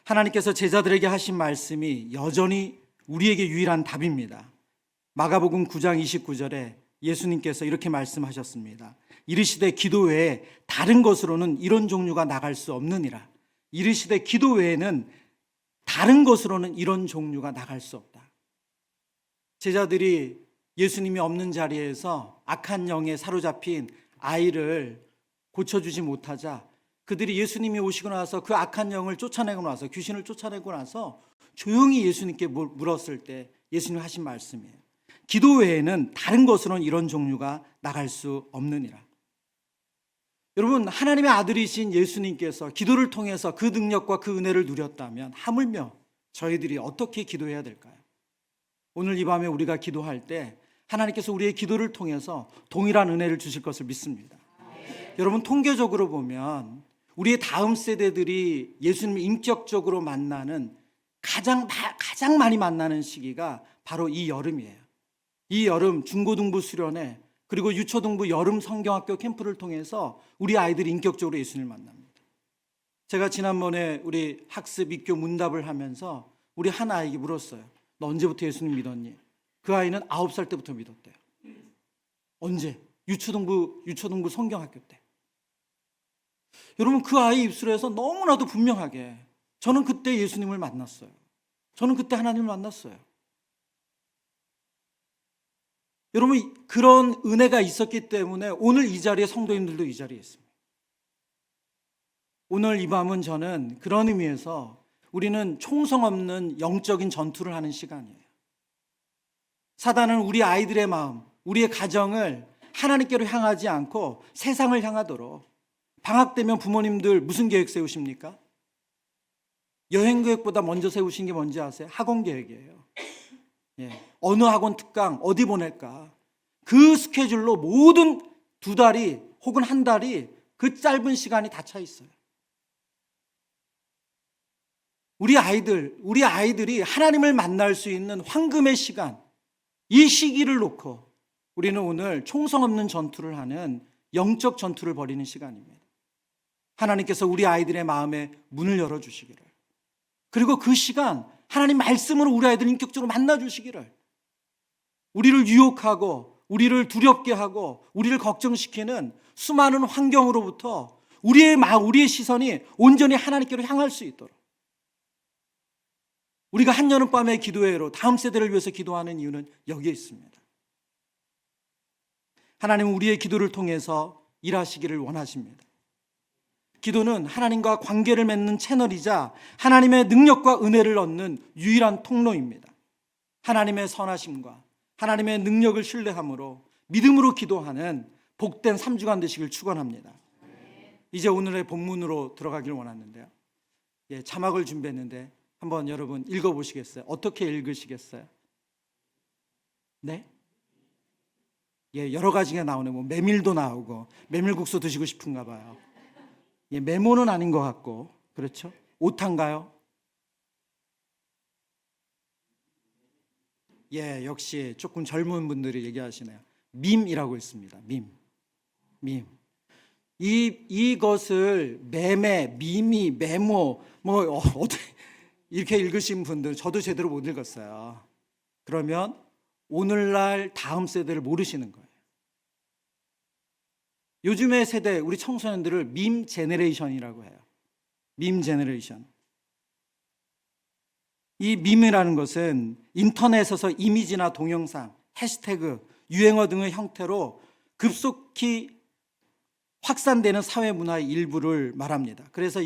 하나님께서 제자들에게 하신 말씀이 여전히 우리에게 유일한 답입니다. 마가복음 9장 29절에 예수님께서 이렇게 말씀하셨습니다. 이르시되 기도 외에 다른 것으로는 이런 종류가 나갈 수 없느니라. 이르시되 기도 외에는 다른 것으로는 이런 종류가 나갈 수 없다. 제자들이 예수님이 없는 자리에서 악한 영에 사로잡힌 아이를 고쳐주지 못하자 그들이 예수님이 오시고 나서 그 악한 영을 쫓아내고 나서 귀신을 쫓아내고 나서 조용히 예수님께 물었을 때 예수님 하신 말씀이에요. 기도 외에는 다른 것으로는 이런 종류가 나갈 수 없느니라. 여러분, 하나님의 아들이신 예수님께서 기도를 통해서 그 능력과 그 은혜를 누렸다면 하물며 저희들이 어떻게 기도해야 될까요? 오늘 이 밤에 우리가 기도할 때 하나님께서 우리의 기도를 통해서 동일한 은혜를 주실 것을 믿습니다. 여러분, 통계적으로 보면 우리의 다음 세대들이 예수님을 인격적으로 만나는 가장 많이 만나는 시기가 바로 이 여름이에요. 이 여름 중고등부 수련회 그리고 유초등부 여름 성경학교 캠프를 통해서 우리 아이들이 인격적으로 예수님을 만납니다. 제가 지난번에 우리 학습 입교 문답을 하면서 우리 한 아이에게 물었어요. 너 언제부터 예수님 믿었니? 그 아이는 9살 때부터 믿었대요. 언제? 유초등부 성경학교 때. 여러분, 그 아이 입술에서 너무나도 분명하게 저는 그때 예수님을 만났어요. 저는 그때 하나님을 만났어요. 여러분, 그런 은혜가 있었기 때문에 오늘 이 자리에 성도님들도 이 자리에 있습니다. 오늘 이 밤은 저는 그런 의미에서 우리는 총성 없는 영적인 전투를 하는 시간이에요. 사단은 우리 아이들의 마음, 우리의 가정을 하나님께로 향하지 않고 세상을 향하도록 방학 되면 부모님들 무슨 계획 세우십니까? 여행 계획보다 먼저 세우신 게 뭔지 아세요? 학원 계획이에요. 어느 학원 특강 어디 보낼까? 그 스케줄로 모든 2달이 혹은 1달이 그 짧은 시간이 다 차 있어요. 우리 아이들이 하나님을 만날 수 있는 황금의 시간, 이 시기를 놓고 우리는 오늘 총성 없는 전투를 하는 영적 전투를 벌이는 시간입니다. 하나님께서 우리 아이들의 마음에 문을 열어주시기를, 그리고 그 시간 하나님 말씀으로 우리 아이들 인격적으로 만나주시기를, 우리를 유혹하고 우리를 두렵게 하고 우리를 걱정시키는 수많은 환경으로부터 우리의 시선이 온전히 하나님께로 향할 수 있도록, 우리가 한여름밤의 기도회로 다음 세대를 위해서 기도하는 이유는 여기에 있습니다. 하나님은 우리의 기도를 통해서 일하시기를 원하십니다. 기도는 하나님과 관계를 맺는 채널이자 하나님의 능력과 은혜를 얻는 유일한 통로입니다. 하나님의 선하심과 하나님의 능력을 신뢰함으로 믿음으로 기도하는 복된 3주간 되시길 축원합니다. 이제 오늘의 본문으로 들어가길 원하는데요. 자막을 준비했는데 한번 여러분 읽어보시겠어요? 어떻게 읽으시겠어요? 네? 여러 가지가 나오네. 뭐 메밀도 나오고 메밀국수 드시고 싶은가 봐요. 메모는 아닌 것 같고, 그렇죠? 오타인가요? 역시 조금 젊은 분들이 얘기하시네요. 밈이라고 있습니다. 밈. 이것을 밈이, 메모, 어떻게 이렇게 읽으신 분들, 저도 제대로 못 읽었어요. 그러면 오늘날 다음 세대를 모르시는 거예요. 요즘의 세대, 우리 청소년들을 밈 제너레이션이라고 해요. 밈 제너레이션. 이 밈이라는 것은 인터넷에서 이미지나 동영상, 해시태그, 유행어 등의 형태로 급속히 확산되는 사회 문화의 일부를 말합니다. 그래서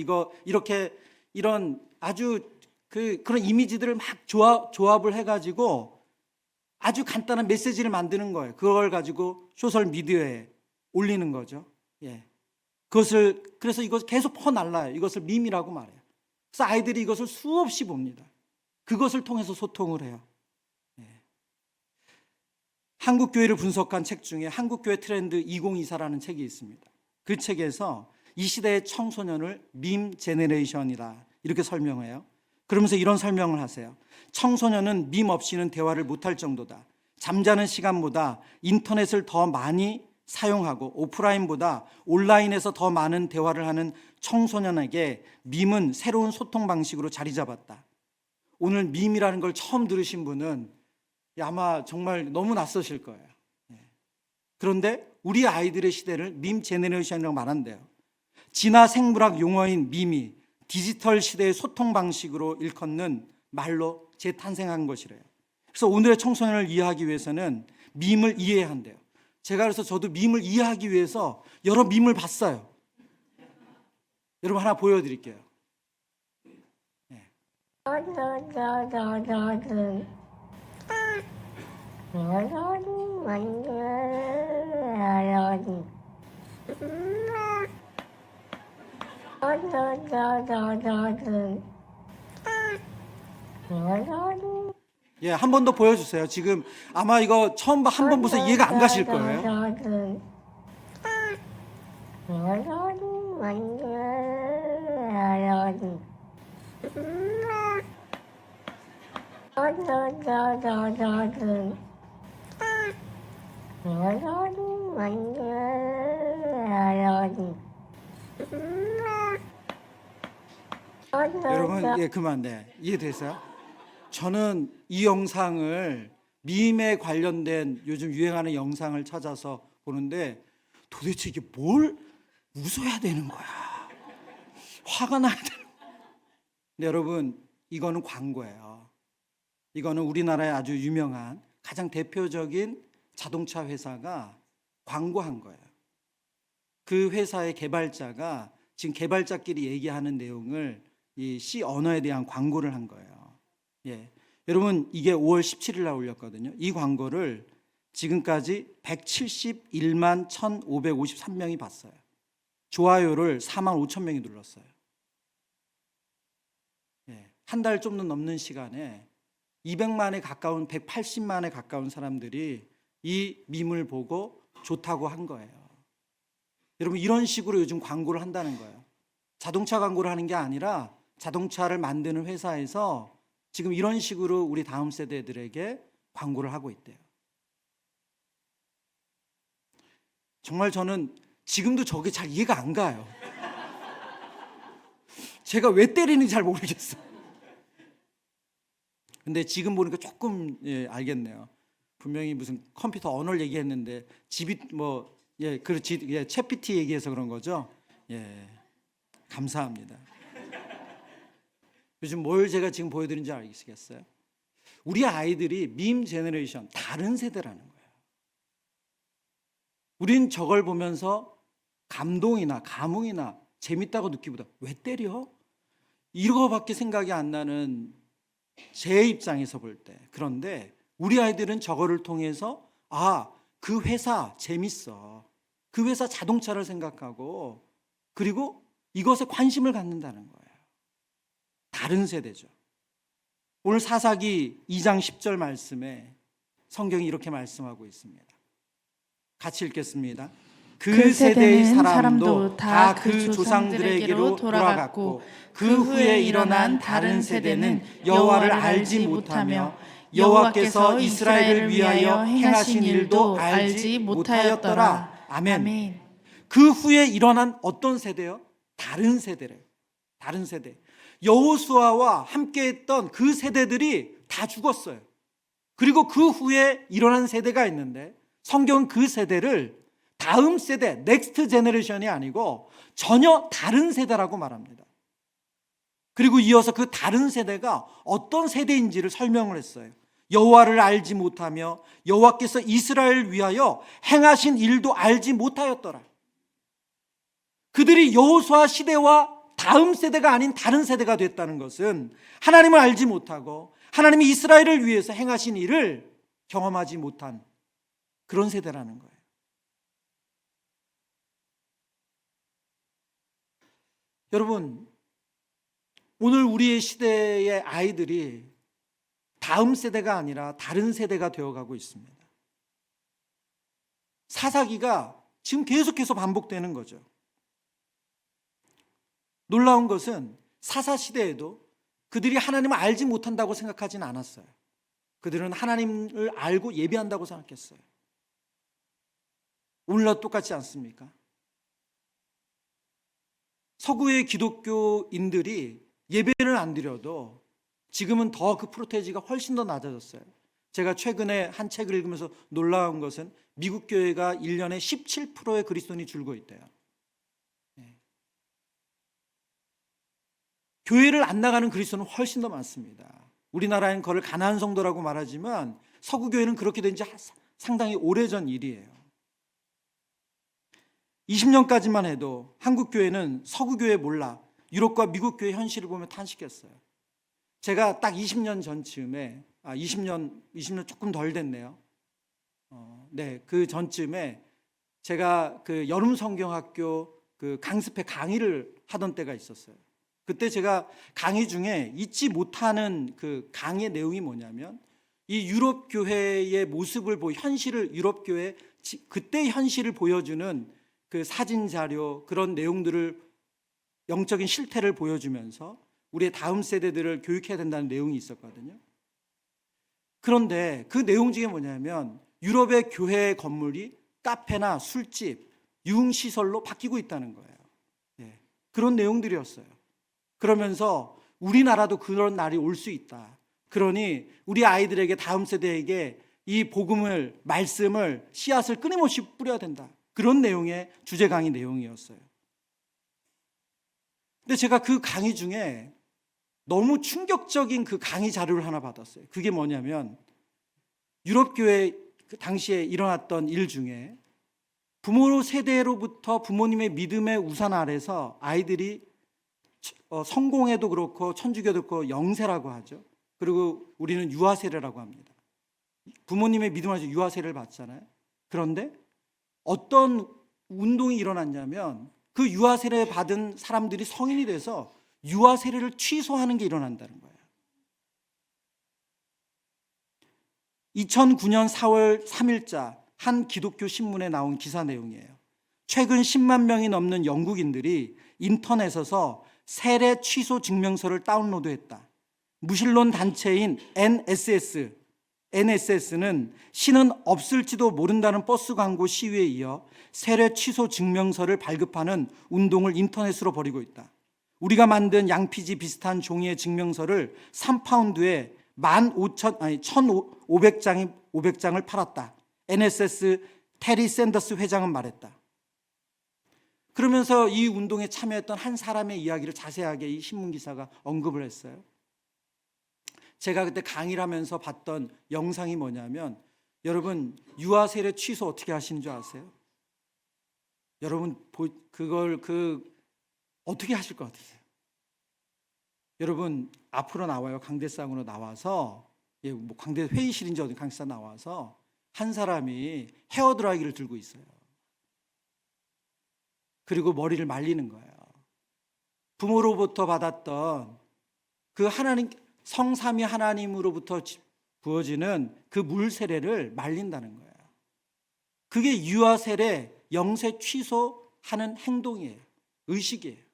이런 아주 그런 이미지들을 막 조합을 해가지고 아주 간단한 메시지를 만드는 거예요. 그걸 가지고 소셜 미디어에 올리는 거죠. 그래서 이것 계속 퍼날라요. 이것을 밈이라고 말해요. 그래서 아이들이 이것을 수없이 봅니다. 그것을 통해서 소통을 해요. 한국교회를 분석한 책 중에 한국교회 트렌드 2024라는 책이 있습니다. 그 책에서 이 시대의 청소년을 밈 제너레이션이다 이렇게 설명해요. 그러면서 이런 설명을 하세요. 청소년은 밈 없이는 대화를 못할 정도다. 잠자는 시간보다 인터넷을 더 많이 사용하고 오프라인보다 온라인에서 더 많은 대화를 하는 청소년에게 밈은 새로운 소통 방식으로 자리 잡았다. 오늘 밈이라는 걸 처음 들으신 분은 아마 정말 너무 낯서실 거예요. 그런데 우리 아이들의 시대를 밈 제너레이션이라고 말한대요. 진화 생물학 용어인 밈이 디지털 시대의 소통 방식으로 일컫는 말로 재탄생한 것이래요. 그래서 오늘의 청소년을 이해하기 위해서는 밈을 이해해야 한대요. 제가 그래서 저도 밈을 이해하기 위해서 여러 밈을 봤어요. 여러분 하나 보여드릴게요. 네. 예, 한 번 더 보여주세요. 지금 아마 이거 처음 한 번 보세요. 이해가 안 가실 거예요. 여러분, 예, 그만, 네. 이해됐어요? 저는 이 영상을 밈에 관련된 요즘 유행하는 영상을 찾아서 보는데 도대체 이게 뭘 웃어야 되는 거야? 화가 나야 되는 거야. 근데 여러분, 이거는 광고예요. 이거는 우리나라의 아주 유명한 가장 대표적인 자동차 회사가 광고한 거예요. 그 회사의 개발자가 지금 개발자끼리 얘기하는 내용을 이 C 언어에 대한 광고를 한 거예요. 예. 여러분, 이게 5월 17일 날 올렸거든요. 이 광고를 지금까지 171만 1,553명이 봤어요. 좋아요를 4만 5천 명이 눌렀어요. 예. 한 달 좀 넘는 시간에 200만에 가까운 180만에 가까운 사람들이 이 밈을 보고 좋다고 한 거예요. 여러분, 이런 식으로 요즘 광고를 한다는 거예요. 자동차 광고를 하는 게 아니라 자동차를 만드는 회사에서 지금 이런 식으로 우리 다음 세대들에게 광고를 하고 있대요. 정말 저는 지금도 저게 잘 이해가 안 가요. 제가 왜 때리는지 잘 모르겠어요. 근데 지금 보니까 조금 알겠네요. 분명히 무슨 컴퓨터 언어를 얘기했는데 집이 그렇지, 챗PT 얘기해서 그런 거죠. 예, 감사합니다. 요즘 뭘 제가 지금 보여드린지 아시겠어요? 우리 아이들이 밈 제너레이션, 다른 세대라는 거예요. 우린 저걸 보면서 감동이나 감흥이나 재밌다고 느끼보다 왜 때려? 이거밖에 생각이 안 나는 제 입장에서 볼 때. 그런데 우리 아이들은 저거를 통해서 그 회사 재밌어. 그 회사 자동차를 생각하고 그리고 이것에 관심을 갖는다는 거예요. 다른 세대죠. 오늘 사사기 2장 10절 말씀에 성경이 이렇게 말씀하고 있습니다. 같이 읽겠습니다. 그 세대의 사람도 다 그 조상들에게로 돌아갔고 그 후에 일어난 다른 세대는 여호와를 알지 못하며 여호와께서 이스라엘을 위하여 행하신 일도 알지 못하였더라. 아멘. 그 후에 일어난 어떤 세대요? 다른 세대래요. 다른 세대. 여호수아와 함께했던 그 세대들이 다 죽었어요. 그리고 그 후에 일어난 세대가 있는데 성경은 그 세대를 다음 세대, 넥스트 제너레이션이 아니고 전혀 다른 세대라고 말합니다. 그리고 이어서 그 다른 세대가 어떤 세대인지를 설명을 했어요. 여호와를 알지 못하며 여호와께서 이스라엘을 위하여 행하신 일도 알지 못하였더라. 그들이 여호수아 시대와 다음 세대가 아닌 다른 세대가 됐다는 것은 하나님을 알지 못하고 하나님이 이스라엘을 위해서 행하신 일을 경험하지 못한 그런 세대라는 거예요. 여러분, 오늘 우리의 시대의 아이들이 다음 세대가 아니라 다른 세대가 되어가고 있습니다. 사사기가 지금 계속해서 반복되는 거죠. 놀라운 것은 사사 시대에도 그들이 하나님을 알지 못한다고 생각하지는 않았어요. 그들은 하나님을 알고 예배한다고 생각했어요. 오늘날 똑같지 않습니까? 서구의 기독교인들이 예배를 안 드려도 지금은 더 그 프로테이지가 훨씬 더 낮아졌어요. 제가 최근에 한 책을 읽으면서 놀라운 것은 미국 교회가 1년에 17%의 그리스도인이 줄고 있대요. 교회를 안 나가는 그리스도는 훨씬 더 많습니다. 우리나라는 그걸 가난한 성도라고 말하지만 서구 교회는 그렇게 된 지 상당히 오래전 일이에요. 20년까지만 해도 한국 교회는 서구 교회 몰라 유럽과 미국 교회 현실을 보면 탄식했어요. 제가 딱 20년 전쯤에 20년 조금 덜 됐네요. 그 전쯤에 제가 그 여름 성경학교 그 강습회 강의를 하던 때가 있었어요. 그때 제가 강의 중에 잊지 못하는 그 강의 내용이 뭐냐면 이 유럽 교회의 모습을 현실을 유럽 교회 그때 현실을 보여주는 그 사진 자료 그런 내용들을 영적인 실태를 보여주면서 우리의 다음 세대들을 교육해야 된다는 내용이 있었거든요. 그런데 그 내용 중에 뭐냐면 유럽의 교회 건물이 카페나 술집, 유흥시설로 바뀌고 있다는 거예요. 그런 내용들이었어요. 그러면서 우리나라도 그런 날이 올 수 있다. 그러니 우리 아이들에게 다음 세대에게 이 복음을 말씀을 씨앗을 끊임없이 뿌려야 된다. 그런 내용의 주제 강의 내용이었어요. 근데 제가 그 강의 중에 너무 충격적인 그 강의 자료를 하나 받았어요. 그게 뭐냐면 유럽 교회 그 당시에 일어났던 일 중에 부모 세대로부터 부모님의 믿음의 우산 아래서 아이들이 성공해도 그렇고 천주교도 그렇고 영세라고 하죠. 그리고 우리는 유아세례라고 합니다. 부모님의 믿음 아래서 유아세례를 받잖아요. 그런데 어떤 운동이 일어났냐면 그 유아세례 받은 사람들이 성인이 돼서 유아세례를 취소하는 게 일어난다는 거예요. 2009년 4월 3일자 한 기독교 신문에 나온 기사 내용이에요. 최근 10만 명이 넘는 영국인들이 인터넷에서 세례 취소 증명서를 다운로드했다. 무신론 단체인 NSS는 신은 없을지도 모른다는 버스 광고 시위에 이어 세례 취소 증명서를 발급하는 운동을 인터넷으로 벌이고 있다. 우리가 만든 양피지 비슷한 종이의 증명서를 3파운드에 1,500장을 팔았다. NSS 테리 샌더스 회장은 말했다. 그러면서 이 운동에 참여했던 한 사람의 이야기를 자세하게 이 신문 기사가 언급을 했어요. 제가 그때 강의를 하면서 봤던 영상이 뭐냐면 여러분 유아 세례 취소 어떻게 하시는 줄 아세요? 여러분 그걸 어떻게 하실 것 같으세요? 여러분 앞으로 나와요. 강대상으로 나와서 강대 회의실인지 어디 강대상 나와서 한 사람이 헤어드라이기를 들고 있어요. 그리고 머리를 말리는 거예요. 부모로부터 받았던 그 하나님 성삼위 하나님으로부터 부어지는 그 물 세례를 말린다는 거예요. 그게 유아 세례 영세 취소하는 행동이에요. 의식이에요.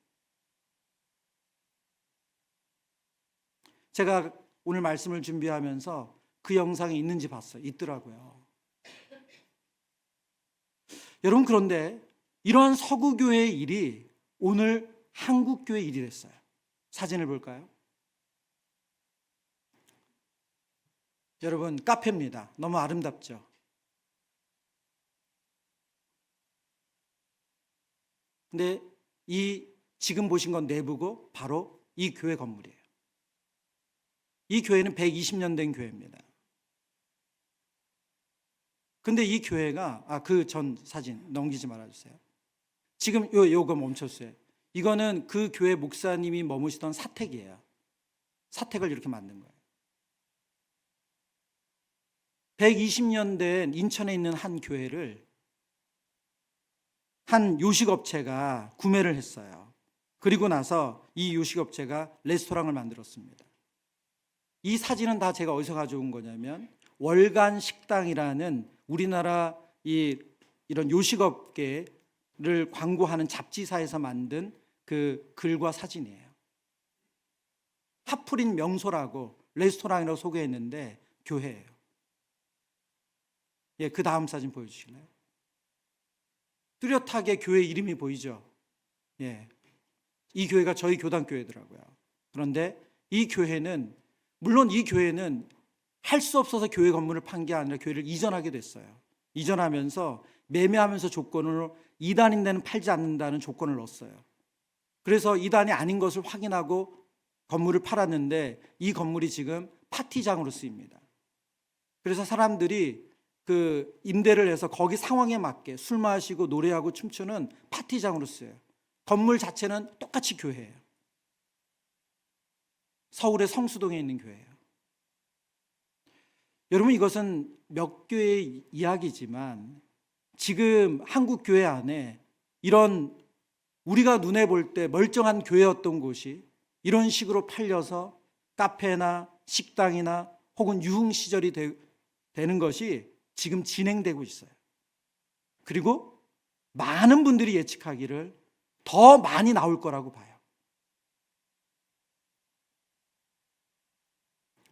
제가 오늘 말씀을 준비하면서 그 영상이 있는지 봤어요. 있더라고요. 여러분 그런데 이러한 서구 교회의 일이 오늘 한국 교회 일이 됐어요. 사진을 볼까요? 여러분 카페입니다. 너무 아름답죠? 근데 이 지금 보신 건 내부고 바로 이 교회 건물이에요. 이 교회는 120년 된 교회입니다. 근데 이 교회가 그 전 사진 넘기지 말아주세요. 지금 요거 멈췄어요. 이거는 그 교회 목사님이 머무시던 사택이에요. 사택을 이렇게 만든 거예요. 120년 된 인천에 있는 한 교회를 한 요식업체가 구매를 했어요. 그리고 나서 이 요식업체가 레스토랑을 만들었습니다. 이 사진은 다 제가 어디서 가져온 거냐면 월간 식당이라는 우리나라 이런 요식업계를 광고하는 잡지사에서 만든 그 글과 사진이에요. 하프린 명소라고 레스토랑이라고 소개했는데 교회예요. 그 다음 사진 보여주실래요? 뚜렷하게 교회 이름이 보이죠. 예. 이 교회가 저희 교단 교회더라고요. 그런데 이 교회는, 물론 이 교회는 할 수 없어서 교회 건물을 판 게 아니라 교회를 이전하게 됐어요. 이전하면서 매매하면서 조건으로 이단인 데는 팔지 않는다는 조건을 넣었어요. 그래서 이단이 아닌 것을 확인하고 건물을 팔았는데 이 건물이 지금 파티장으로 쓰입니다. 그래서 사람들이 그 임대를 해서 거기 상황에 맞게 술 마시고 노래하고 춤추는 파티장으로 쓰여요. 건물 자체는 똑같이 교회예요. 서울의 성수동에 있는 교회예요. 여러분, 이것은 몇 교회의 이야기지만 지금 한국 교회 안에 이런 우리가 눈에 볼 때 멀쩡한 교회였던 곳이 이런 식으로 팔려서 카페나 식당이나 혹은 유흥시설이 되는 것이 지금 진행되고 있어요. 그리고 많은 분들이 예측하기를 더 많이 나올 거라고 봐요.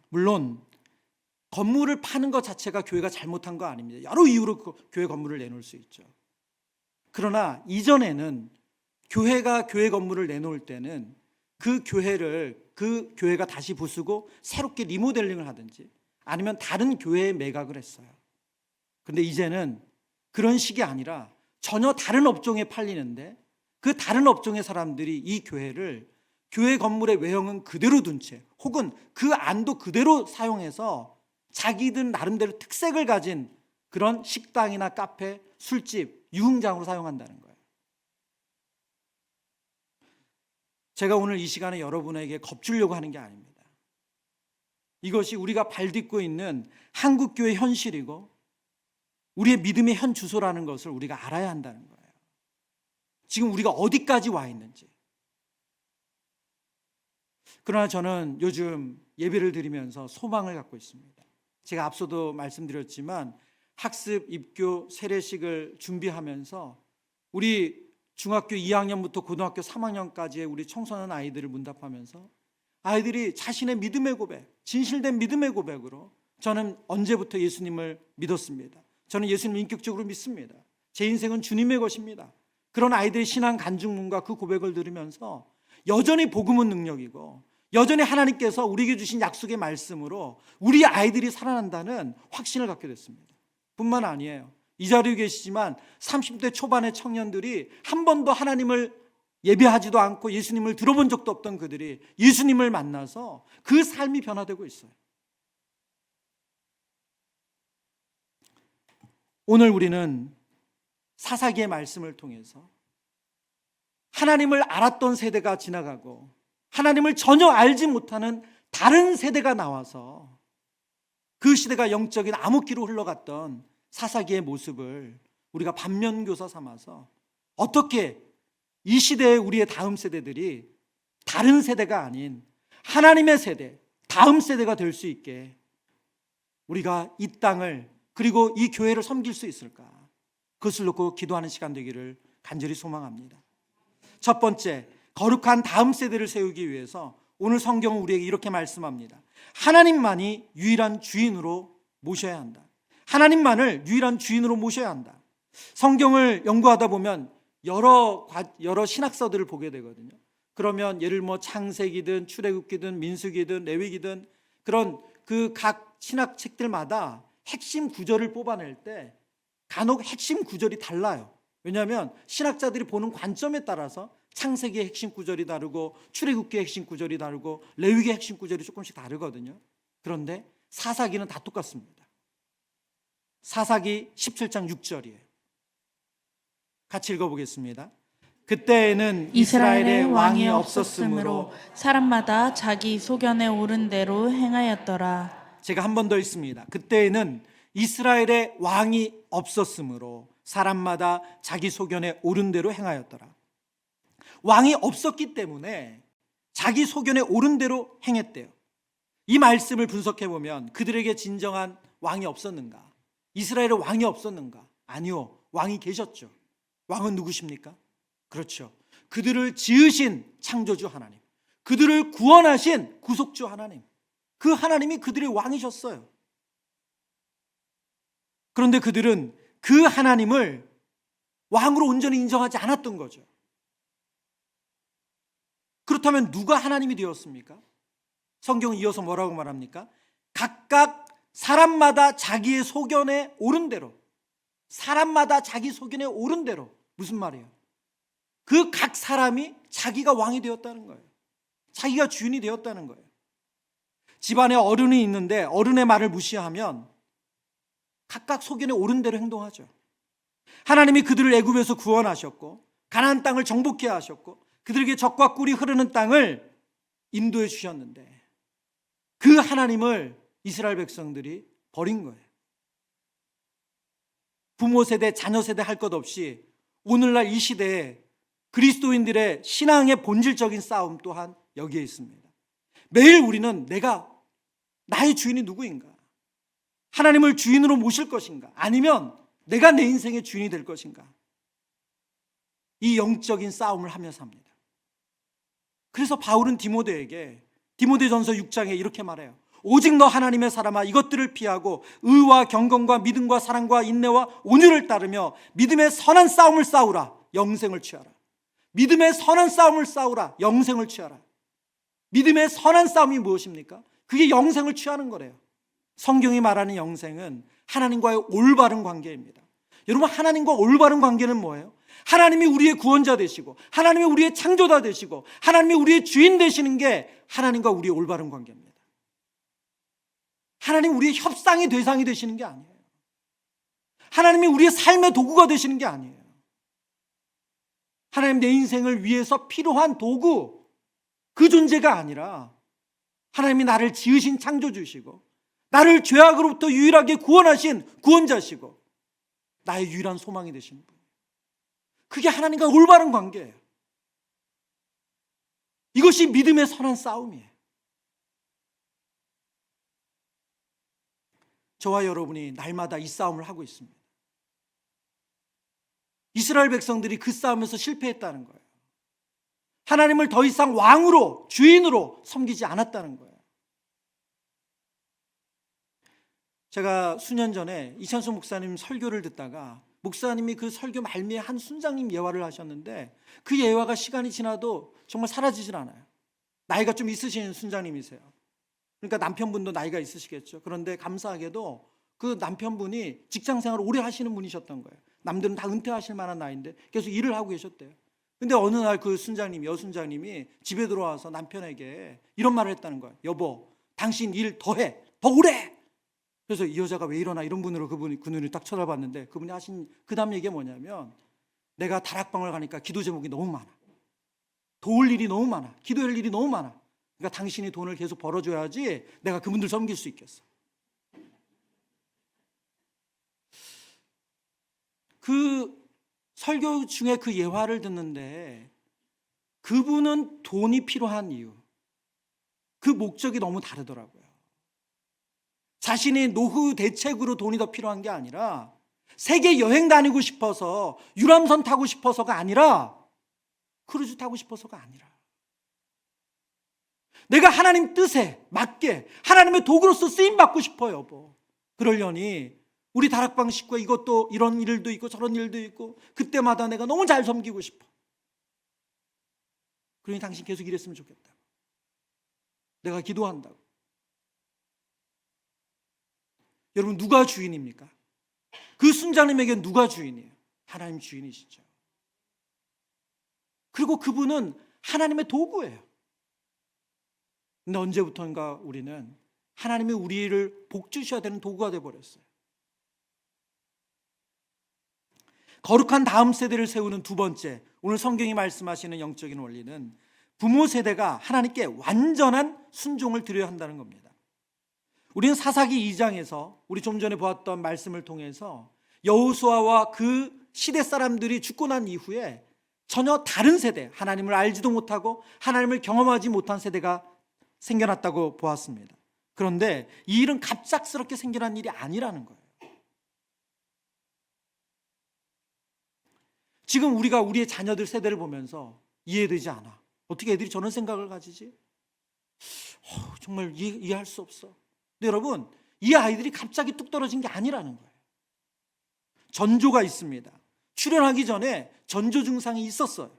물론 건물을 파는 것 자체가 교회가 잘못한 거 아닙니다. 여러 이유로 교회 건물을 내놓을 수 있죠. 그러나 이전에는 교회가 교회 건물을 내놓을 때는 그 교회가 다시 부수고 새롭게 리모델링을 하든지 아니면 다른 교회에 매각을 했어요. 근데 이제는 그런 식이 아니라 전혀 다른 업종에 팔리는데 그 다른 업종의 사람들이 이 교회를 교회 건물의 외형은 그대로 둔 채 혹은 그 안도 그대로 사용해서 자기들 나름대로 특색을 가진 그런 식당이나 카페, 술집, 유흥장으로 사용한다는 거예요. 제가 오늘 이 시간에 여러분에게 겁주려고 하는 게 아닙니다. 이것이 우리가 발딛고 있는 한국교회 현실이고 우리의 믿음의 현 주소라는 것을 우리가 알아야 한다는 거예요. 지금 우리가 어디까지 와 있는지. 그러나 저는 요즘 예배를 드리면서 소망을 갖고 있습니다. 제가 앞서도 말씀드렸지만 학습, 입교, 세례식을 준비하면서 우리 중학교 2학년부터 고등학교 3학년까지의 우리 청소년 아이들을 문답하면서 아이들이 자신의 믿음의 고백, 진실된 믿음의 고백으로 저는 언제부터 예수님을 믿었습니다. 저는 예수님을 인격적으로 믿습니다. 제 인생은 주님의 것입니다. 그런 아이들의 신앙 간증문과 그 고백을 들으면서 여전히 복음은 능력이고 여전히 하나님께서 우리에게 주신 약속의 말씀으로 우리 아이들이 살아난다는 확신을 갖게 됐습니다. 뿐만 아니에요. 이 자리에 계시지만 30대 초반의 청년들이 한 번도 하나님을 예배하지도 않고 예수님을 들어본 적도 없던 그들이 예수님을 만나서 그 삶이 변화되고 있어요. 오늘 우리는 사사기의 말씀을 통해서 하나님을 알았던 세대가 지나가고 하나님을 전혀 알지 못하는 다른 세대가 나와서 그 시대가 영적인 암흑기로 흘러갔던 사사기의 모습을 우리가 반면교사 삼아서 어떻게 이 시대의 우리의 다음 세대들이 다른 세대가 아닌 하나님의 세대, 다음 세대가 될 수 있게 우리가 이 땅을 그리고 이 교회를 섬길 수 있을까? 그것을 놓고 기도하는 시간 되기를 간절히 소망합니다. 첫 번째, 거룩한 다음 세대를 세우기 위해서 오늘 성경은 우리에게 이렇게 말씀합니다. 하나님만이 유일한 주인으로 모셔야 한다. 하나님만을 유일한 주인으로 모셔야 한다. 성경을 연구하다 보면 여러 신학서들을 보게 되거든요. 그러면 예를 창세기든 출애굽기든 민수기든 레위기든 그런 그 각 신학 책들마다 핵심 구절을 뽑아낼 때 간혹 핵심 구절이 달라요. 왜냐하면 신학자들이 보는 관점에 따라서 창세기의 핵심 구절이 다르고 출애굽기의 핵심 구절이 다르고 레위기의 핵심 구절이 조금씩 다르거든요. 그런데 사사기는 다 똑같습니다. 사사기 17장 6절이에요. 같이 읽어보겠습니다. 그때에는 이스라엘의 왕이 없었으므로 사람마다 자기 소견에 오른 대로 행하였더라. 제가 한 번 더 읽습니다. 그때에는 이스라엘의 왕이 없었으므로 사람마다 자기 소견에 오른 대로 행하였더라. 왕이 없었기 때문에 자기 소견에 오른 대로 행했대요. 이 말씀을 분석해 보면 그들에게 진정한 왕이 없었는가? 이스라엘의 왕이 없었는가? 아니요, 왕이 계셨죠. 왕은 누구십니까? 그렇죠, 그들을 지으신 창조주 하나님, 그들을 구원하신 구속주 하나님, 그 하나님이 그들의 왕이셨어요. 그런데 그들은 그 하나님을 왕으로 온전히 인정하지 않았던 거죠. 그렇다면 누가 하나님이 되었습니까? 성경은 이어서 뭐라고 말합니까? 각각 사람마다 자기의 소견에 오른 대로, 사람마다 자기 소견에 오른 대로. 무슨 말이에요? 그 각 사람이 자기가 왕이 되었다는 거예요. 자기가 주인이 되었다는 거예요. 집안에 어른이 있는데 어른의 말을 무시하면 각각 소견에 오른 대로 행동하죠. 하나님이 그들을 애굽에서 구원하셨고 가나안 땅을 정복케 하셨고 그들에게 젖과 꿀이 흐르는 땅을 인도해 주셨는데 그 하나님을 이스라엘 백성들이 버린 거예요. 부모 세대, 자녀 세대 할 것 없이 오늘날 이 시대에 그리스도인들의 신앙의 본질적인 싸움 또한 여기에 있습니다. 매일 우리는 나의 주인이 누구인가? 하나님을 주인으로 모실 것인가? 아니면 내가 내 인생의 주인이 될 것인가? 이 영적인 싸움을 하며 삽니다. 그래서 바울은 디모데전서 6장에 이렇게 말해요. 오직 너 하나님의 사람아 이것들을 피하고 의와 경건과 믿음과 사랑과 인내와 온유를 따르며 믿음의 선한 싸움을 싸우라. 영생을 취하라. 믿음의 선한 싸움을 싸우라. 영생을 취하라. 믿음의 선한 싸움이 무엇입니까? 그게 영생을 취하는 거래요. 성경이 말하는 영생은 하나님과의 올바른 관계입니다. 여러분, 하나님과 올바른 관계는 뭐예요? 하나님이 우리의 구원자 되시고 하나님이 우리의 창조자 되시고 하나님이 우리의 주인 되시는 게 하나님과 우리의 올바른 관계입니다. 하나님 우리의 협상의 대상이 되시는 게 아니에요. 하나님이 우리의 삶의 도구가 되시는 게 아니에요. 하나님 내 인생을 위해서 필요한 도구, 그 존재가 아니라 하나님이 나를 지으신 창조주시고 나를 죄악으로부터 유일하게 구원하신 구원자시고 나의 유일한 소망이 되시는 분. 그게 하나님과 올바른 관계예요. 이것이 믿음의 선한 싸움이에요. 저와 여러분이 날마다 이 싸움을 하고 있습니다. 이스라엘 백성들이 그 싸움에서 실패했다는 거예요. 하나님을 더 이상 왕으로, 주인으로 섬기지 않았다는 거예요. 제가 수년 전에 이찬수 목사님 설교를 듣다가 목사님이 그 설교 말미에 한 순장님 예화를 하셨는데 그 예화가 시간이 지나도 정말 사라지질 않아요. 나이가 좀 있으신 순장님이세요. 그러니까 남편분도 나이가 있으시겠죠. 그런데 감사하게도 그 남편분이 직장생활을 오래 하시는 분이셨던 거예요. 남들은 다 은퇴하실 만한 나이인데 계속 일을 하고 계셨대요. 근데 어느 날 그 순장님, 여순장님이 집에 들어와서 남편에게 이런 말을 했다는 거예요. 여보, 당신 일 더 해, 더 오래 해. 그래서 이 여자가 왜 이러나 이런 분으로 그 눈을 딱 쳐다봤는데 그분이 하신 그 다음 얘기가 뭐냐면 내가 다락방을 가니까 기도 제목이 너무 많아. 도울 일이 너무 많아. 기도할 일이 너무 많아. 그러니까 당신이 돈을 계속 벌어줘야지 내가 그분들 섬길 수 있겠어. 그 설교 중에 그 예화를 듣는데 그분은 돈이 필요한 이유, 그 목적이 너무 다르더라고요. 자신이 노후 대책으로 돈이 더 필요한 게 아니라 세계 여행 다니고 싶어서 유람선 타고 싶어서가 아니라 크루즈 타고 싶어서가 아니라 내가 하나님 뜻에 맞게 하나님의 도구로서 쓰임받고 싶어요, 여보. 그러려니 우리 다락방 식구가 이것도 이런 일도 있고 저런 일도 있고 그때마다 내가 너무 잘 섬기고 싶어. 그러니 당신 계속 이랬으면 좋겠다. 내가 기도한다고. 여러분, 누가 주인입니까? 그 순장님에게 누가 주인이에요? 하나님 주인이시죠. 그리고 그분은 하나님의 도구예요. 근데 언제부턴가 우리는 하나님이 우리를 복 주셔야 되는 도구가 되어버렸어요. 거룩한 다음 세대를 세우는 두 번째, 오늘 성경이 말씀하시는 영적인 원리는 부모 세대가 하나님께 완전한 순종을 드려야 한다는 겁니다. 우리는 사사기 2장에서 우리 좀 전에 보았던 말씀을 통해서 여호수아와 그 시대 사람들이 죽고 난 이후에 전혀 다른 세대, 하나님을 알지도 못하고 하나님을 경험하지 못한 세대가 생겨났다고 보았습니다. 그런데 이 일은 갑작스럽게 생겨난 일이 아니라는 거예요. 지금 우리가 우리의 자녀들 세대를 보면서 이해되지 않아. 어떻게 애들이 저런 생각을 가지지? 정말 이해할 수 없어. 근데 여러분, 이 아이들이 갑자기 뚝 떨어진 게 아니라는 거예요. 전조가 있습니다. 출현하기 전에 전조 증상이 있었어요.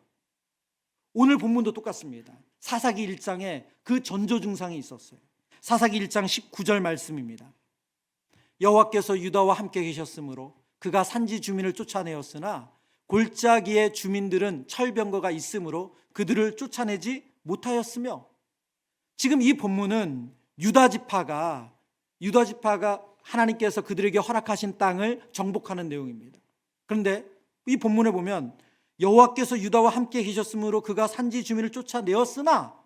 오늘 본문도 똑같습니다. 사사기 1장에 그 전조 증상이 있었어요. 사사기 1장 19절 말씀입니다. 여호와께서 유다와 함께 계셨으므로 그가 산지 주민을 쫓아내었으나 골짜기의 주민들은 철병거가 있으므로 그들을 쫓아내지 못하였으며, 지금 이 본문은 유다 지파가 하나님께서 그들에게 허락하신 땅을 정복하는 내용입니다. 그런데 이 본문에 보면 여호와께서 유다와 함께 계셨으므로 그가 산지 주민을 쫓아내었으나,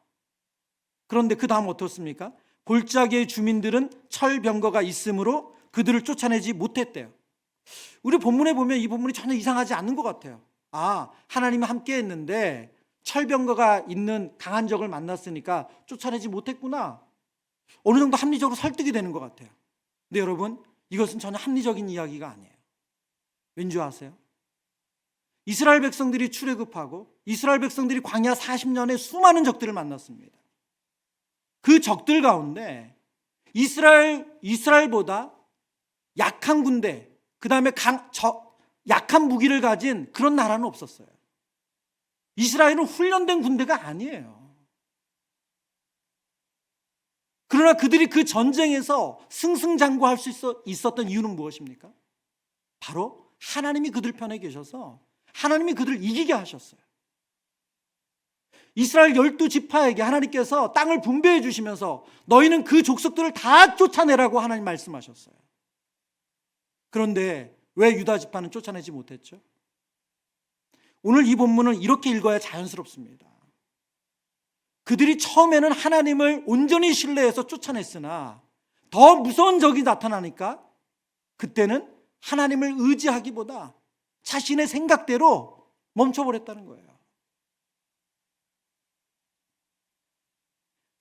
그런데 그 다음 어떻습니까? 골짜기의 주민들은 철병거가 있으므로 그들을 쫓아내지 못했대요. 우리 본문에 보면 이 본문이 전혀 이상하지 않는 것 같아요. 하나님이 함께 했는데 철병거가 있는 강한 적을 만났으니까 쫓아내지 못했구나. 어느 정도 합리적으로 설득이 되는 것 같아요. 근데 여러분, 이것은 전혀 합리적인 이야기가 아니에요. 왠지 아세요? 이스라엘 백성들이 출애굽하고 이스라엘 백성들이 광야 40년에 수많은 적들을 만났습니다. 그 적들 가운데 이스라엘보다 약한 군대, 그 다음에 약한 무기를 가진 그런 나라는 없었어요. 이스라엘은 훈련된 군대가 아니에요. 그러나 그들이 그 전쟁에서 승승장구할 수 있었던 이유는 무엇입니까? 바로 하나님이 그들 편에 계셔서 하나님이 그들을 이기게 하셨어요. 이스라엘 12지파에게 하나님께서 땅을 분배해 주시면서 너희는 그 족속들을 다 쫓아내라고 하나님 말씀하셨어요. 그런데 왜 유다 지파는 쫓아내지 못했죠? 오늘 이 본문은 이렇게 읽어야 자연스럽습니다. 그들이 처음에는 하나님을 온전히 신뢰해서 쫓아냈으나 더 무서운 적이 나타나니까 그때는 하나님을 의지하기보다 자신의 생각대로 멈춰버렸다는 거예요.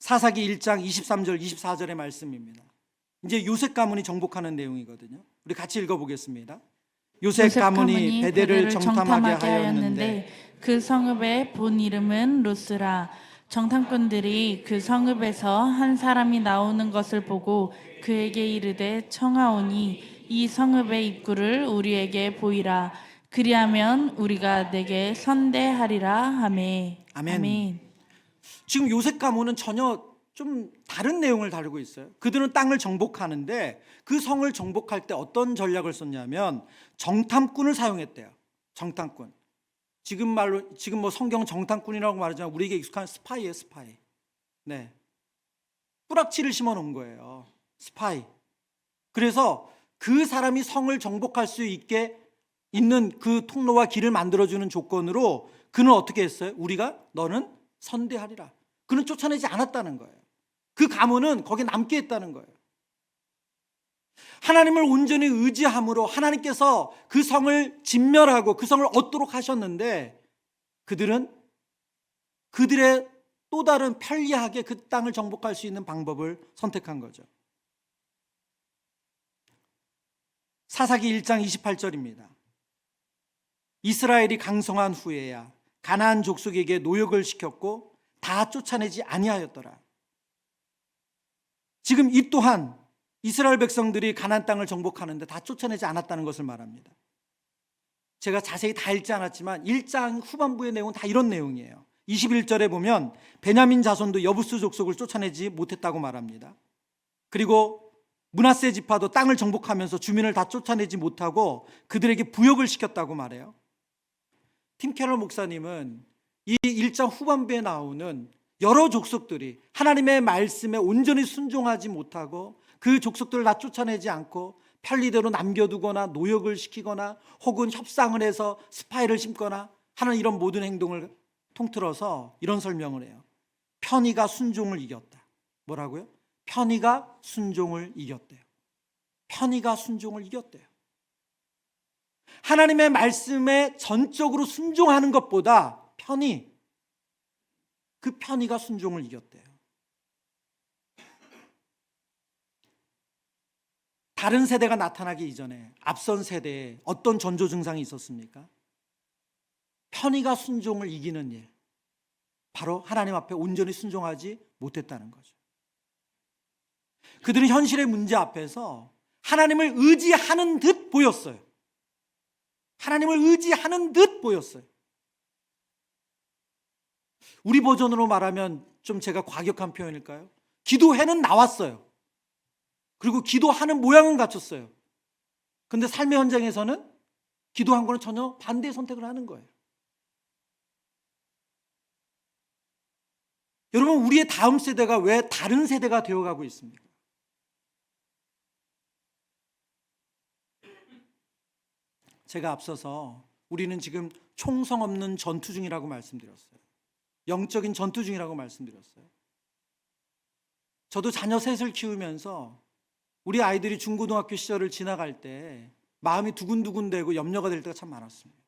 사사기 1장 23절 24절의 말씀입니다. 이제 요셉 가문이 정복하는 내용이거든요. 우리 같이 읽어보겠습니다. 요셉 가문이 베델을 정탐하게 하였는데 그 성읍의 본 이름은 루스라. 정탐꾼들이 그 성읍에서 한 사람이 나오는 것을 보고 그에게 이르되 청하오니 이 성읍의 입구를 우리에게 보이라. 그리하면 우리가 내게 선대하리라 하매. 아멘. 지금 요셉 가문은 전혀 좀 다른 내용을 다루고 있어요. 그들은 땅을 정복하는데 그 성을 정복할 때 어떤 전략을 썼냐면 정탐꾼을 사용했대요. 정탐꾼. 지금 뭐 성경 정탐꾼이라고 말하지만 우리에게 익숙한 스파이예요, 스파이. 네. 뿌락치를 심어 놓은 거예요. 스파이. 그래서 그 사람이 성을 정복할 수 있게 있는 그 통로와 길을 만들어주는 조건으로 그는 어떻게 했어요? 너는 선대하리라. 그는 쫓아내지 않았다는 거예요. 그 가문은 거기에 남게 했다는 거예요. 하나님을 온전히 의지함으로 하나님께서 그 성을 진멸하고 그 성을 얻도록 하셨는데 그들은 그들의 또 다른 편리하게 그 땅을 정복할 수 있는 방법을 선택한 거죠. 사사기 1장 28절입니다. 이스라엘이 강성한 후에야 가나안 족속에게 노역을 시켰고 다 쫓아내지 아니하였더라. 지금 이 또한 이스라엘 백성들이 가나안 땅을 정복하는데 다 쫓아내지 않았다는 것을 말합니다. 제가 자세히 다 읽지 않았지만 1장 후반부의 내용은 다 이런 내용이에요. 21절에 보면 베냐민 자손도 여부스 족속을 쫓아내지 못했다고 말합니다. 그리고 므낫세 지파도 땅을 정복하면서 주민을 다 쫓아내지 못하고 그들에게 부역을 시켰다고 말해요. 팀 캐럴 목사님은 이 1장 후반부에 나오는 여러 족속들이 하나님의 말씀에 온전히 순종하지 못하고 그 족속들을 다 쫓아내지 않고 편리대로 남겨두거나 노역을 시키거나 혹은 협상을 해서 스파이를 심거나 하는 이런 모든 행동을 통틀어서 이런 설명을 해요. 편의가 순종을 이겼다. 뭐라고요? 편의가 순종을 이겼대요. 편의가 순종을 이겼대요. 하나님의 말씀에 전적으로 순종하는 것보다 그 편의가 순종을 이겼대요. 다른 세대가 나타나기 이전에 앞선 세대에 어떤 전조 증상이 있었습니까? 편의가 순종을 이기는 일, 바로 하나님 앞에 온전히 순종하지 못했다는 거죠. 그들은 현실의 문제 앞에서 하나님을 의지하는 듯 보였어요. 하나님을 의지하는 듯 보였어요. 우리 버전으로 말하면 좀 제가 과격한 표현일까요? 기도회는 나왔어요. 그리고 기도하는 모양은 갖췄어요. 근데 삶의 현장에서는 기도한 거는 전혀 반대의 선택을 하는 거예요. 여러분, 우리의 다음 세대가 왜 다른 세대가 되어가고 있습니까? 제가 앞서서 우리는 지금 총성 없는 전투 중이라고 말씀드렸어요. 영적인 전투 중이라고 말씀드렸어요. 저도 자녀 셋을 키우면서 우리 아이들이 중고등학교 시절을 지나갈 때 마음이 두근두근되고 염려가 될 때가 참 많았습니다.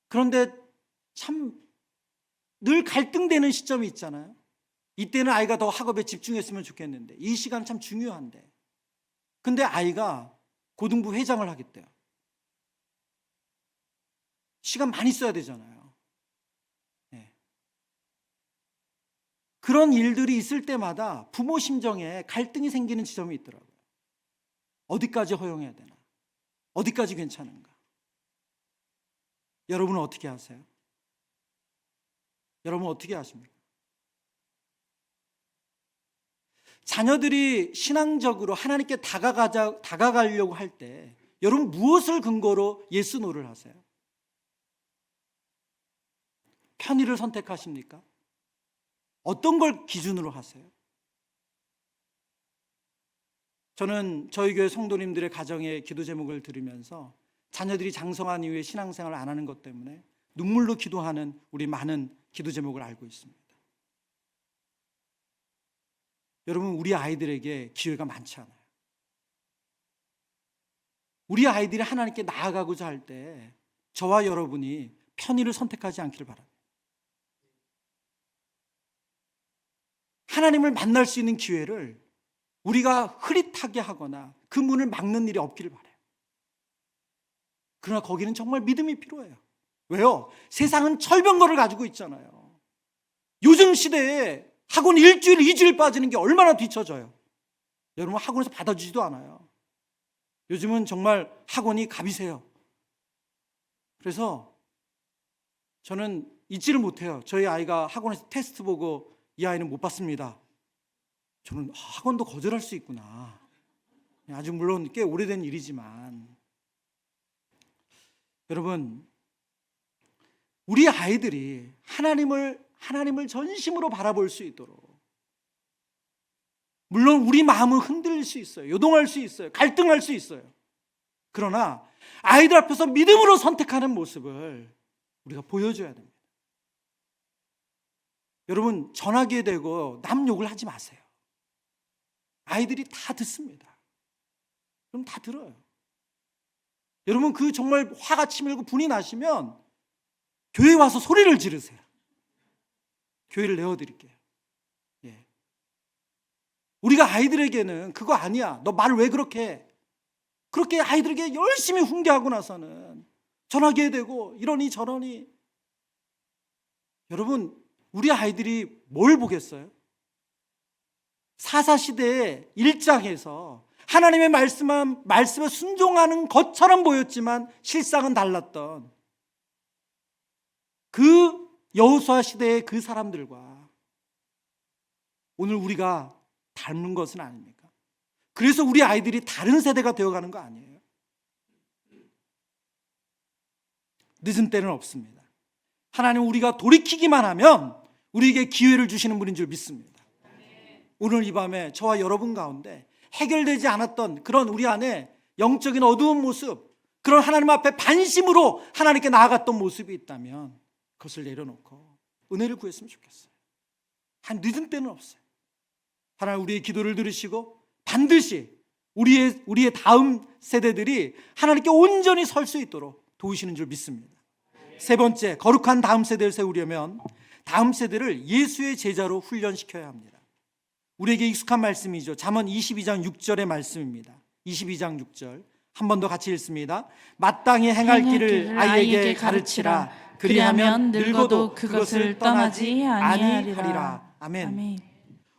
그런데 참 늘 갈등되는 시점이 있잖아요. 이때는 아이가 더 학업에 집중했으면 좋겠는데, 이 시간 참 중요한데, 근데 아이가 고등부 회장을 하겠대요. 시간 많이 써야 되잖아요. 네. 그런 일들이 있을 때마다 부모 심정에 갈등이 생기는 지점이 있더라고요. 어디까지 허용해야 되나? 어디까지 괜찮은가? 여러분은 어떻게 하세요? 여러분 어떻게 하십니까? 자녀들이 신앙적으로 하나님께 다가가려고 할 때 여러분 무엇을 근거로 예수 노를 하세요? 편의를 선택하십니까? 어떤 걸 기준으로 하세요? 저는 저희 교회 성도님들의 가정의 기도 제목을 들으면서 자녀들이 장성한 이후에 신앙생활을 안 하는 것 때문에 눈물로 기도하는 우리 많은 기도 제목을 알고 있습니다. 여러분, 우리 아이들에게 기회가 많지 않아요. 우리 아이들이 하나님께 나아가고자 할 때 저와 여러분이 편의를 선택하지 않기를 바랍니다. 하나님을 만날 수 있는 기회를 우리가 흐릿하게 하거나 그 문을 막는 일이 없기를 바라요. 그러나 거기는 정말 믿음이 필요해요. 왜요? 세상은 철병거를 가지고 있잖아요. 요즘 시대에 학원 일주일, 2주일 빠지는 게 얼마나 뒤처져요. 여러분, 학원에서 받아주지도 않아요. 요즘은 정말 학원이 갑이세요. 그래서 저는 잊지를 못해요. 저희 아이가 학원에서 테스트 보고 이 아이는 못 봤습니다. 저는 학원도 거절할 수 있구나. 아주 물론 꽤 오래된 일이지만, 여러분, 우리 아이들이 하나님을 전심으로 바라볼 수 있도록, 물론 우리 마음은 흔들릴 수 있어요. 요동할 수 있어요. 갈등할 수 있어요. 그러나 아이들 앞에서 믿음으로 선택하는 모습을 우리가 보여줘야 됩니다. 여러분, 전화기에 대고 남 욕을 하지 마세요. 아이들이 다 듣습니다. 그럼 다 들어요. 여러분, 그 정말 화가 치밀고 분이 나시면 교회에 와서 소리를 지르세요. 교회를 내어드릴게요. 예. 우리가 아이들에게는 그거 아니야, 너 말 왜 그렇게 해? 그렇게 아이들에게 열심히 훈계하고 나서는 전화기에 대고 이러니 저러니. 여러분, 우리 아이들이 뭘 보겠어요? 사사시대의 일장에서 하나님의 말씀에 순종하는 것처럼 보였지만 실상은 달랐던 그 여호수아 시대의 그 사람들과 오늘 우리가 닮은 것은 아닙니까? 그래서 우리 아이들이 다른 세대가 되어가는 거 아니에요? 늦은 때는 없습니다. 하나님, 우리가 돌이키기만 하면 우리에게 기회를 주시는 분인 줄 믿습니다. 오늘 이 밤에 저와 여러분 가운데 해결되지 않았던 그런 우리 안에 영적인 어두운 모습, 그런 하나님 앞에 반심으로 하나님께 나아갔던 모습이 있다면 그것을 내려놓고 은혜를 구했으면 좋겠어요. 한 늦은 때는 없어요. 하나님, 우리의 기도를 들으시고 반드시 우리의 다음 세대들이 하나님께 온전히 설 수 있도록 도우시는 줄 믿습니다. 세 번째, 거룩한 다음 세대를 세우려면 다음 세대를 예수의 제자로 훈련시켜야 합니다. 우리에게 익숙한 말씀이죠. 잠언 22장 6절의 말씀입니다. 22장 6절 한 번 더 같이 읽습니다. 마땅히 행할 길을 아이에게 가르치라. 그리하면 늙어도 그것을 떠나지 아니하리라. 아멘.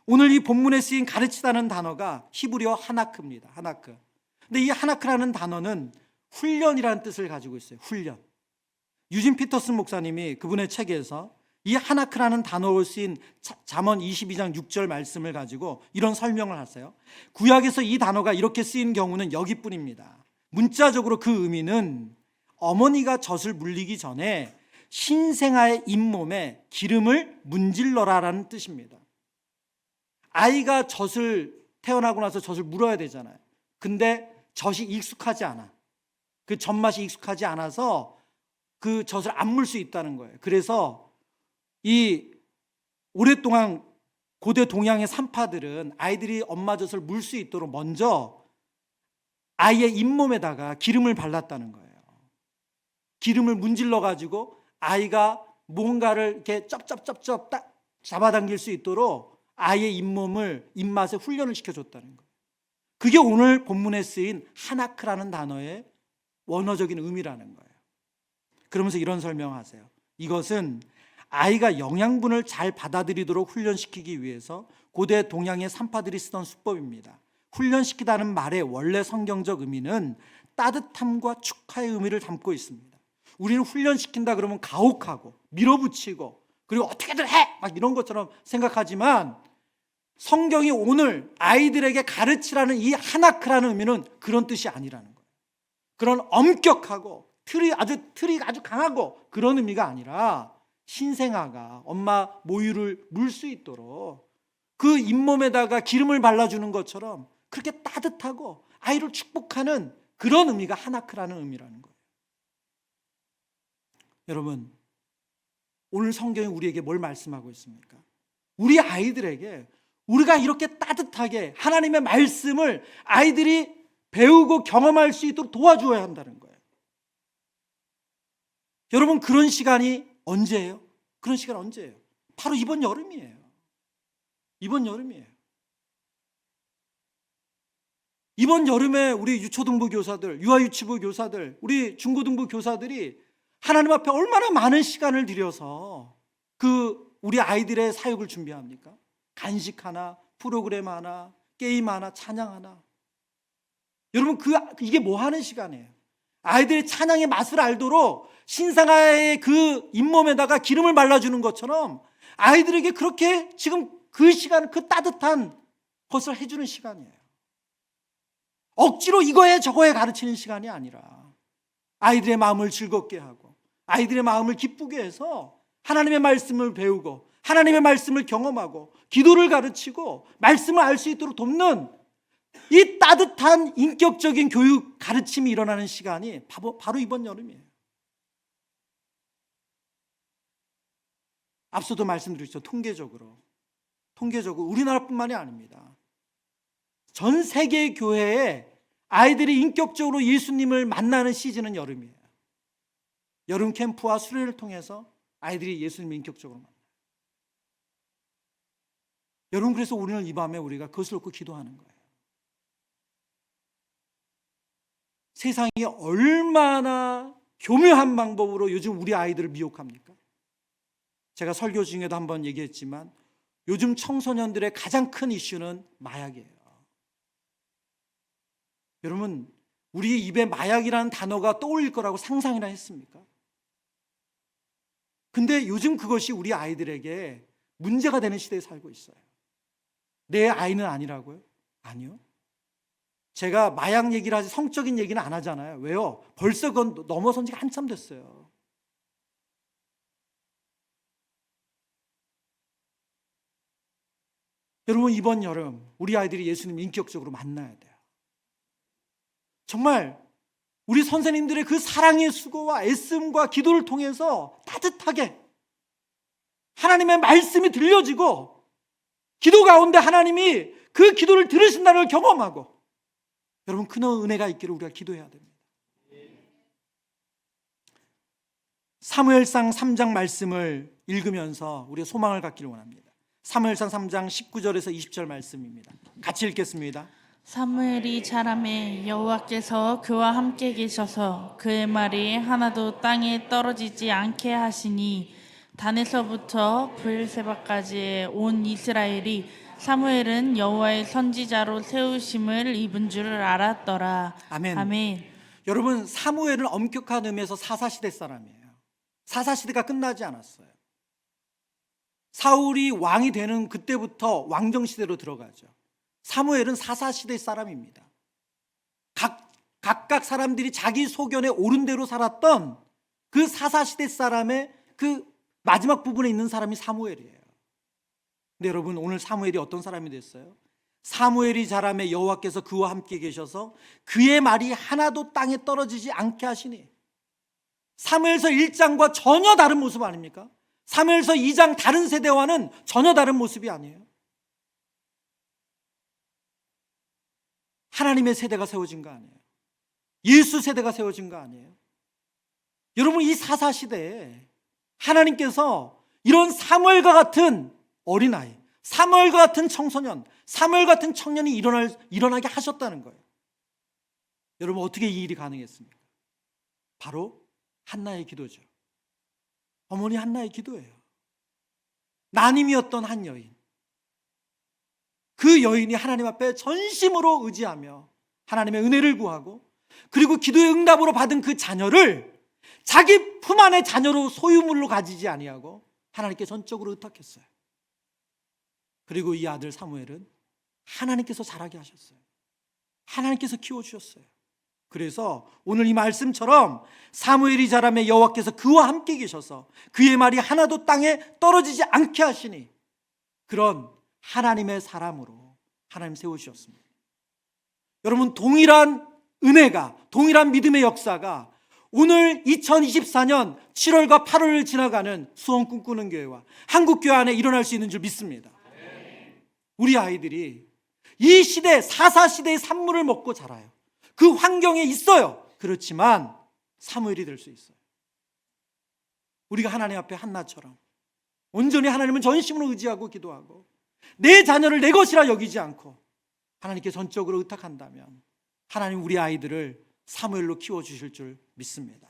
오늘 이 본문에 쓰인 가르치다는 단어가 히브리어 하나크입니다. 하나크. 근데 이 하나크라는 단어는 훈련이라는 뜻을 가지고 있어요. 훈련. 유진 피터슨 목사님이 그분의 책에서 이 하나크라는 단어로 쓰인 잠언 22장 6절 말씀을 가지고 이런 설명을 하세요. 구약에서 이 단어가 이렇게 쓰인 경우는 여기뿐입니다. 문자적으로 그 의미는 어머니가 젖을 물리기 전에 신생아의 잇몸에 기름을 문질러라라는 뜻입니다. 아이가 태어나고 나서 젖을 물어야 되잖아요. 근데 젖이 익숙하지 않아. 그 젖맛이 익숙하지 않아서 그 젖을 안 물 수 있다는 거예요. 그래서 이 오랫동안 고대 동양의 산파들은 아이들이 엄마 젖을 물 수 있도록 먼저 아이의 잇몸에다가 기름을 발랐다는 거예요. 기름을 문질러 가지고 아이가 뭔가를 이렇게 쩝쩝쩝쩝 딱 잡아당길 수 있도록 아이의 잇몸을 입맛에 훈련을 시켜줬다는 거예요. 그게 오늘 본문에 쓰인 하나크라는 단어의 원어적인 의미라는 거예요. 그러면서 이런 설명하세요. 이것은 아이가 영양분을 잘 받아들이도록 훈련시키기 위해서 고대 동양의 산파들이 쓰던 수법입니다. 훈련시키다는 말의 원래 성경적 의미는 따뜻함과 축하의 의미를 담고 있습니다. 우리는 훈련시킨다 그러면 가혹하고 밀어붙이고 그리고 어떻게든 해! 막 이런 것처럼 생각하지만 성경이 오늘 아이들에게 가르치라는 이 하나크라는 의미는 그런 뜻이 아니라는 거예요. 그런 엄격하고 틀이 아주 강하고 그런 의미가 아니라 신생아가 엄마 모유를 물 수 있도록 그 잇몸에다가 기름을 발라주는 것처럼 그렇게 따뜻하고 아이를 축복하는 그런 의미가 하나크라는 의미라는 거예요. 여러분, 오늘 성경이 우리에게 뭘 말씀하고 있습니까? 우리 아이들에게 우리가 이렇게 따뜻하게 하나님의 말씀을 아이들이 배우고 경험할 수 있도록 도와주어야 한다는 거예요. 여러분, 그런 시간이 언제예요? 그런 시간 언제예요? 바로 이번 여름이에요. 이번 여름이에요. 이번 여름에 우리 유초등부 교사들, 유아유치부 교사들, 우리 중고등부 교사들이 하나님 앞에 얼마나 많은 시간을 들여서 우리 아이들의 사역을 준비합니까? 간식 하나, 프로그램 하나, 게임 하나, 찬양 하나. 여러분, 이게 뭐 하는 시간이에요? 아이들이 찬양의 맛을 알도록 신생아의 그 잇몸에다가 기름을 발라주는 것처럼 아이들에게 그렇게 지금 그 시간, 그 따뜻한 것을 해주는 시간이에요. 억지로 이거에 저거에 가르치는 시간이 아니라 아이들의 마음을 즐겁게 하고 아이들의 마음을 기쁘게 해서 하나님의 말씀을 배우고 하나님의 말씀을 경험하고 기도를 가르치고 말씀을 알 수 있도록 돕는 이 따뜻한 인격적인 교육 가르침이 일어나는 시간이 바로 이번 여름이에요. 앞서도 말씀드렸죠. 통계적으로 우리나라뿐만이 아닙니다. 전 세계 교회에 아이들이 인격적으로 예수님을 만나는 시즌은 여름이에요. 여름 캠프와 수련을 통해서 아이들이 예수님을 인격적으로 만나요. 여러분, 그래서 오늘 이 밤에 우리가 그것을 놓고 기도하는 거예요. 세상이 얼마나 교묘한 방법으로 요즘 우리 아이들을 미혹합니까? 제가 설교 중에도 한번 얘기했지만 요즘 청소년들의 가장 큰 이슈는 마약이에요. 여러분, 우리 입에 마약이라는 단어가 떠올릴 거라고 상상이나 했습니까? 근데 요즘 그것이 우리 아이들에게 문제가 되는 시대에 살고 있어요. 내 아이는 아니라고요? 아니요. 제가 마약 얘기를 하지 성적인 얘기는 안 하잖아요. 왜요? 벌써 그건 넘어선 지가 한참 됐어요. 여러분, 이번 여름 우리 아이들이 예수님 인격적으로 만나야 돼요. 정말 우리 선생님들의 그 사랑의 수고와 애씀과 기도를 통해서 따뜻하게 하나님의 말씀이 들려지고 기도 가운데 하나님이 그 기도를 들으신다는 걸 경험하고 여러분, 그런 은혜가 있기를 우리가 기도해야 됩니다. 사무엘상 3장 말씀을 읽으면서 우리가 소망을 갖기를 원합니다. 사무엘상 3장 19절에서 20절 말씀입니다. 같이 읽겠습니다. 사무엘이 자라매 여호와께서 그와 함께 계셔서 그의 말이 하나도 땅에 떨어지지 않게 하시니 단에서부터 브엘세바까지의 온 이스라엘이 사무엘은 여호와의 선지자로 세우심을 입은 줄을 알았더라. 아멘. 아멘. 여러분, 사무엘은 엄격한 의미에서 사사시대 사람이에요. 사사시대가 끝나지 않았어요. 사울이 왕이 되는 그때부터 왕정시대로 들어가죠. 사무엘은 사사시대 사람입니다. 각각 사람들이 자기 소견에 옳은 대로 살았던 그 사사시대 사람의 그 마지막 부분에 있는 사람이 사무엘이에요. 근데 여러분, 오늘 사무엘이 어떤 사람이 됐어요? 사무엘이 자라매 여호와께서 그와 함께 계셔서 그의 말이 하나도 땅에 떨어지지 않게 하시니. 사무엘서 1장과 전혀 다른 모습 아닙니까? 사무엘서 2장 다른 세대와는 전혀 다른 모습이 아니에요. 하나님의 세대가 세워진 거 아니에요. 예수 세대가 세워진 거 아니에요. 여러분, 이 사사시대에 하나님께서 이런 사무엘과 같은 어린아이, 사무엘과 같은 청소년, 사무엘 같은 청년이 일어나게 하셨다는 거예요. 여러분, 어떻게 이 일이 가능했습니까? 바로 한나의 기도죠. 어머니 한나의 기도예요. 난임이었던 한 여인, 그 여인이 하나님 앞에 전심으로 의지하며 하나님의 은혜를 구하고, 그리고 기도의 응답으로 받은 그 자녀를 자기 품 안의 자녀로 소유물로 가지지 아니하고 하나님께 전적으로 의탁했어요. 그리고 이 아들 사무엘은 하나님께서 자라게 하셨어요. 하나님께서 키워주셨어요. 그래서 오늘 이 말씀처럼 사무엘이 자라매 여호와께서 그와 함께 계셔서 그의 말이 하나도 땅에 떨어지지 않게 하시니, 그런 하나님의 사람으로 하나님 세우셨습니다. 여러분, 동일한 은혜가, 동일한 믿음의 역사가 오늘 2024년 7월과 8월을 지나가는 수원 꿈꾸는 교회와 한국교회 안에 일어날 수 있는 줄 믿습니다. 우리 아이들이 이 시대, 사사시대의 산물을 먹고 자라요. 그 환경에 있어요. 그렇지만 사무엘이 될 수 있어요. 우리가 하나님 앞에 한나처럼 온전히 하나님을 전심으로 의지하고 기도하고 내 자녀를 내 것이라 여기지 않고 하나님께 전적으로 의탁한다면 하나님 우리 아이들을 사무엘로 키워주실 줄 믿습니다.